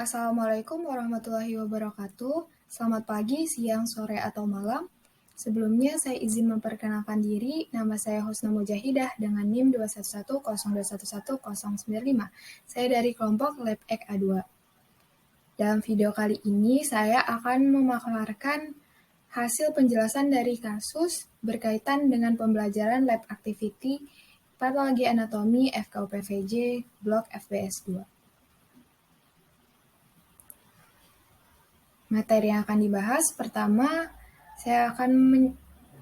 Assalamualaikum warahmatullahi wabarakatuh. Selamat pagi, siang, sore, atau malam. Sebelumnya saya izin memperkenalkan diri. Nama saya Husna Mujahidah dengan NIM 21102111095. Saya dari kelompok Lab Ek A2. Dalam video kali ini saya akan memaparkan hasil penjelasan dari kasus berkaitan dengan pembelajaran lab activity patologi anatomi FKUPVJ Blok FBS 2. Materi yang akan dibahas, pertama, saya akan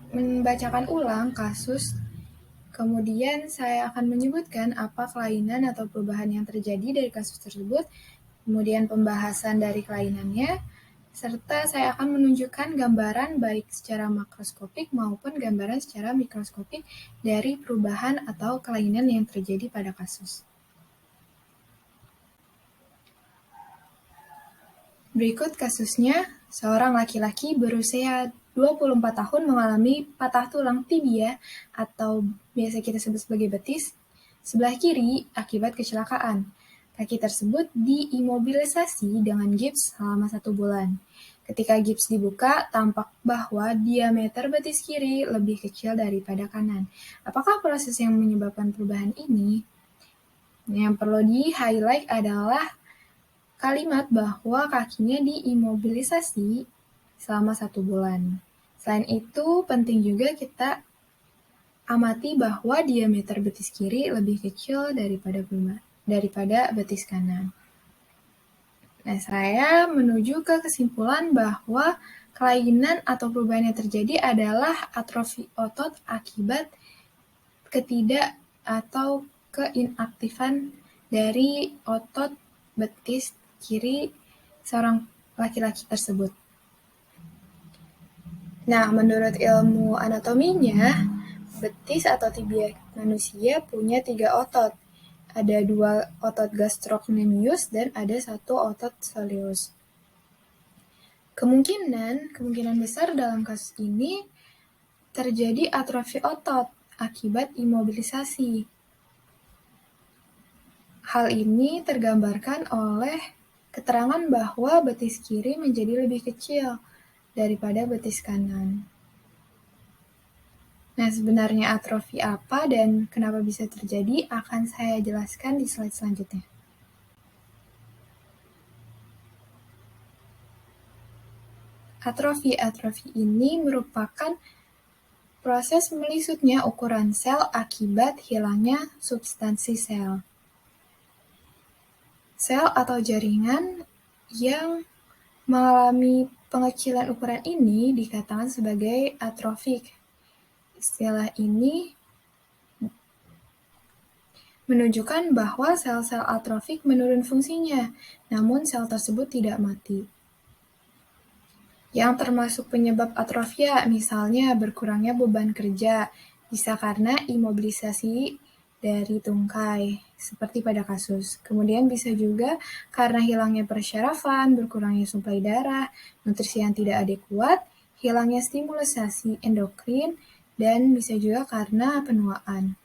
membacakan ulang kasus, kemudian saya akan menyebutkan apa kelainan atau perubahan yang terjadi dari kasus tersebut, kemudian pembahasan dari kelainannya, serta saya akan menunjukkan gambaran baik secara makroskopik maupun gambaran secara mikroskopik dari perubahan atau kelainan yang terjadi pada kasus. Berikut kasusnya, seorang laki-laki berusia 24 tahun mengalami patah tulang tibia atau biasa kita sebut sebagai betis sebelah kiri akibat kecelakaan. Kaki tersebut diimobilisasi dengan gips selama 1 bulan. Ketika gips dibuka, tampak bahwa diameter betis kiri lebih kecil daripada kanan. Apakah proses yang menyebabkan perubahan ini? Yang perlu di-highlight adalah kalimat bahwa kakinya diimobilisasi selama 1 bulan. Selain itu, penting juga kita amati bahwa diameter betis kiri lebih kecil daripada betis kanan. Nah, saya menuju ke kesimpulan bahwa kelainan atau perubahan yang terjadi adalah atrofi otot akibat atau keinaktifan dari otot betis kiri seorang laki-laki tersebut. Nah, menurut ilmu anatominya, betis atau tibia manusia punya 3 otot. Ada 2 otot gastrocnemius dan ada 1 otot soleus. Kemungkinan besar dalam kasus ini terjadi atrofi otot akibat imobilisasi. Hal ini tergambarkan oleh keterangan bahwa betis kiri menjadi lebih kecil daripada betis kanan. Nah, sebenarnya atrofi apa dan kenapa bisa terjadi akan saya jelaskan di slide selanjutnya. Atrofi ini merupakan proses melisutnya ukuran sel akibat hilangnya substansi sel. Sel atau jaringan yang mengalami pengecilan ukuran ini dikatakan sebagai atrofik. Istilah ini menunjukkan bahwa sel-sel atrofik menurun fungsinya, namun sel tersebut tidak mati. Yang termasuk penyebab atrofia, misalnya berkurangnya beban kerja, bisa karena imobilisasi dari tungkai, seperti pada kasus. Kemudian bisa juga karena hilangnya persyarafan, berkurangnya suplai darah, nutrisi yang tidak adekuat, hilangnya stimulasi endokrin, dan bisa juga karena penuaan.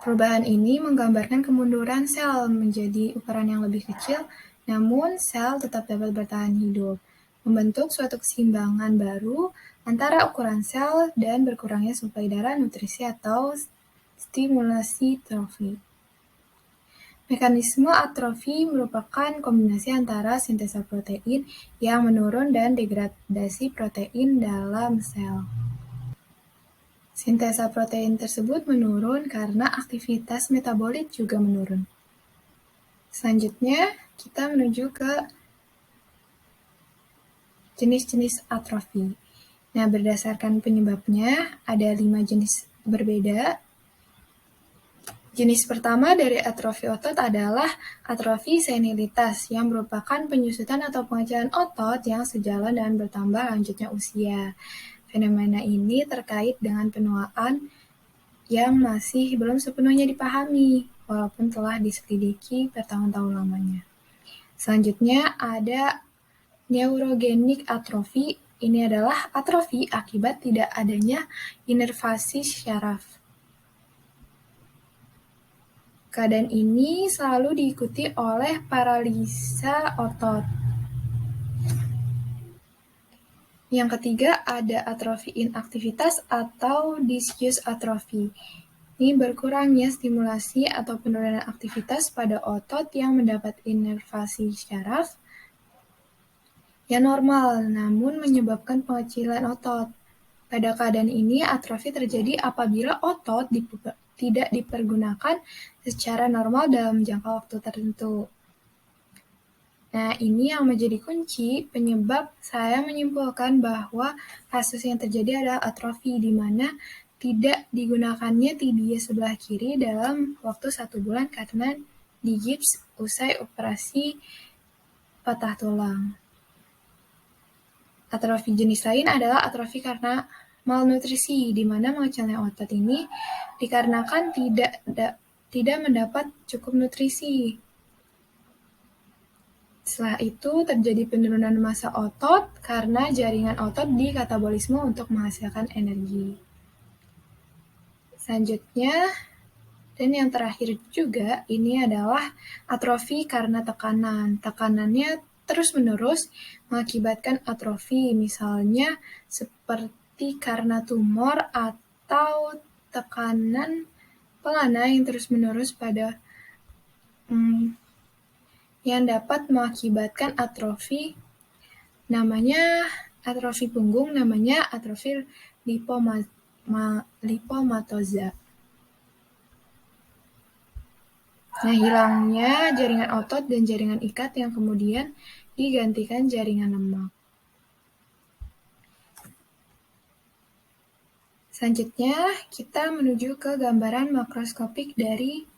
Perubahan ini menggambarkan kemunduran sel menjadi ukuran yang lebih kecil, namun sel tetap dapat bertahan hidup, membentuk suatu keseimbangan baru antara ukuran sel dan berkurangnya suplai darah, nutrisi, atau stimulasi trofi. Mekanisme atrofi merupakan kombinasi antara sintesa protein yang menurun dan degradasi protein dalam sel. Sintesa protein tersebut menurun karena aktivitas metabolit juga menurun. Selanjutnya, kita menuju ke jenis-jenis atrofi. Nah, berdasarkan penyebabnya, ada 5 jenis berbeda. Jenis pertama dari atrofi otot adalah atrofi senilitas, yang merupakan penyusutan atau pengecilan otot yang sejalan dengan bertambah lanjutnya usia. Fenomena ini terkait dengan penuaan yang masih belum sepenuhnya dipahami, walaupun telah diselidiki bertahun-tahun lamanya. Selanjutnya ada neurogenik atrofi. Ini adalah atrofi akibat tidak adanya inervasi syaraf. Keadaan ini selalu diikuti oleh paralisa otot. Yang ketiga ada atrofi inaktivitas atau disuse atrofi. Ini berkurangnya stimulasi atau penurunan aktivitas pada otot yang mendapat inervasi syaraf yang normal, namun menyebabkan pengecilan otot. Pada keadaan ini, atrofi terjadi apabila otot tidak dipergunakan secara normal dalam jangka waktu tertentu. Nah, ini yang menjadi kunci penyebab saya menyimpulkan bahwa kasus yang terjadi adalah atrofi, di mana tidak digunakannya tibia sebelah kiri dalam waktu 1 bulan karena digips usai operasi patah tulang. Atrofi jenis lain adalah atrofi karena malnutrisi, di mana mengecilnya otot ini dikarenakan tidak mendapat cukup nutrisi. Setelah itu terjadi penurunan massa otot karena jaringan otot dikatabolisme untuk menghasilkan energi. Selanjutnya, dan yang terakhir juga, ini adalah atrofi karena tekanan. Tekanannya terus-menerus mengakibatkan atrofi, misalnya seperti karena tumor atau tekanan pelana yang terus-menerus pada yang dapat mengakibatkan atrofi, namanya atrofi punggung, namanya atrofi lipomatosa. Nah, hilangnya jaringan otot dan jaringan ikat yang kemudian digantikan jaringan lemak. Selanjutnya, kita menuju ke gambaran makroskopik dari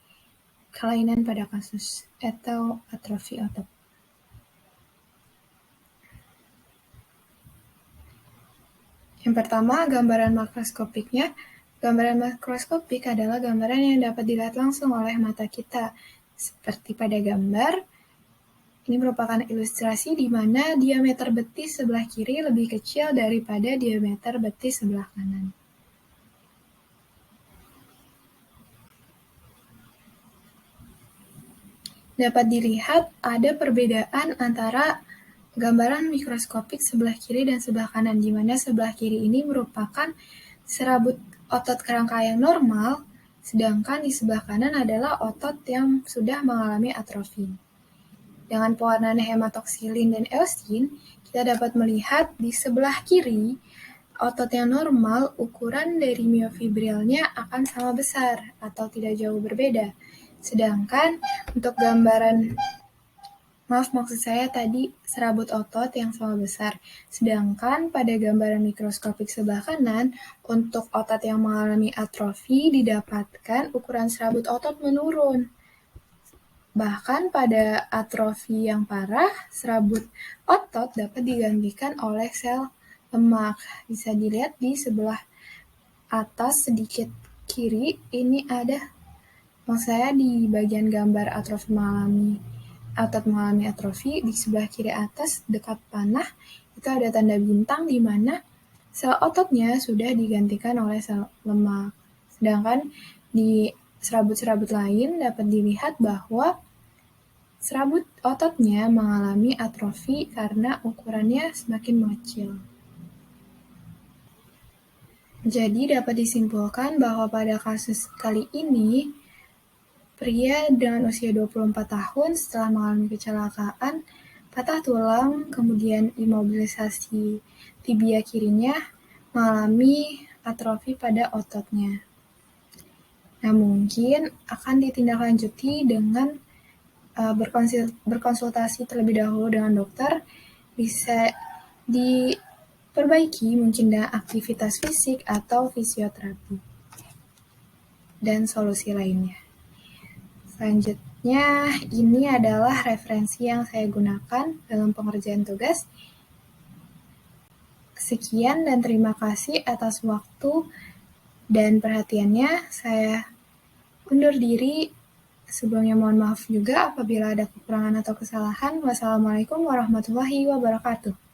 kelainan pada kasus atau atrofi otot. Yang pertama, gambaran makroskopiknya. Gambaran makroskopik adalah gambaran yang dapat dilihat langsung oleh mata kita. Seperti pada gambar, ini merupakan ilustrasi di mana diameter betis sebelah kiri lebih kecil daripada diameter betis sebelah kanan. Dapat dilihat ada perbedaan antara gambaran mikroskopik sebelah kiri dan sebelah kanan, di mana sebelah kiri ini merupakan serabut otot kerangka yang normal, sedangkan di sebelah kanan adalah otot yang sudah mengalami atrofi. Dengan pewarnaan hematoksilin dan eosin, kita dapat melihat di sebelah kiri, otot yang normal, ukuran dari miofibrilnya akan sama besar atau tidak jauh berbeda. Sedangkan untuk maksud saya tadi serabut otot yang sama besar. Sedangkan pada gambaran mikroskopik sebelah kanan, untuk otot yang mengalami atrofi didapatkan ukuran serabut otot menurun. Bahkan pada atrofi yang parah, serabut otot dapat digantikan oleh sel lemak. Bisa dilihat di sebelah atas sedikit kiri, ini ada, maksud saya di bagian gambar otot mengalami atrofi, di sebelah kiri atas dekat panah itu ada tanda bintang di mana sel ototnya sudah digantikan oleh sel lemak. Sedangkan di serabut-serabut lain dapat dilihat bahwa serabut ototnya mengalami atrofi karena ukurannya semakin mengecil. Jadi dapat disimpulkan bahwa pada kasus kali ini, pria dengan usia 24 tahun setelah mengalami kecelakaan, patah tulang, kemudian imobilisasi tibia kirinya, mengalami atrofi pada ototnya. Nah, mungkin akan ditindaklanjuti dengan berkonsultasi terlebih dahulu dengan dokter, bisa diperbaiki mungkin dengan aktivitas fisik atau fisioterapi, dan solusi lainnya. Selanjutnya, ini adalah referensi yang saya gunakan dalam pengerjaan tugas. Sekian dan terima kasih atas waktu dan perhatiannya. Saya undur diri. Sebelumnya mohon maaf juga apabila ada kekurangan atau kesalahan. Wassalamualaikum warahmatullahi wabarakatuh.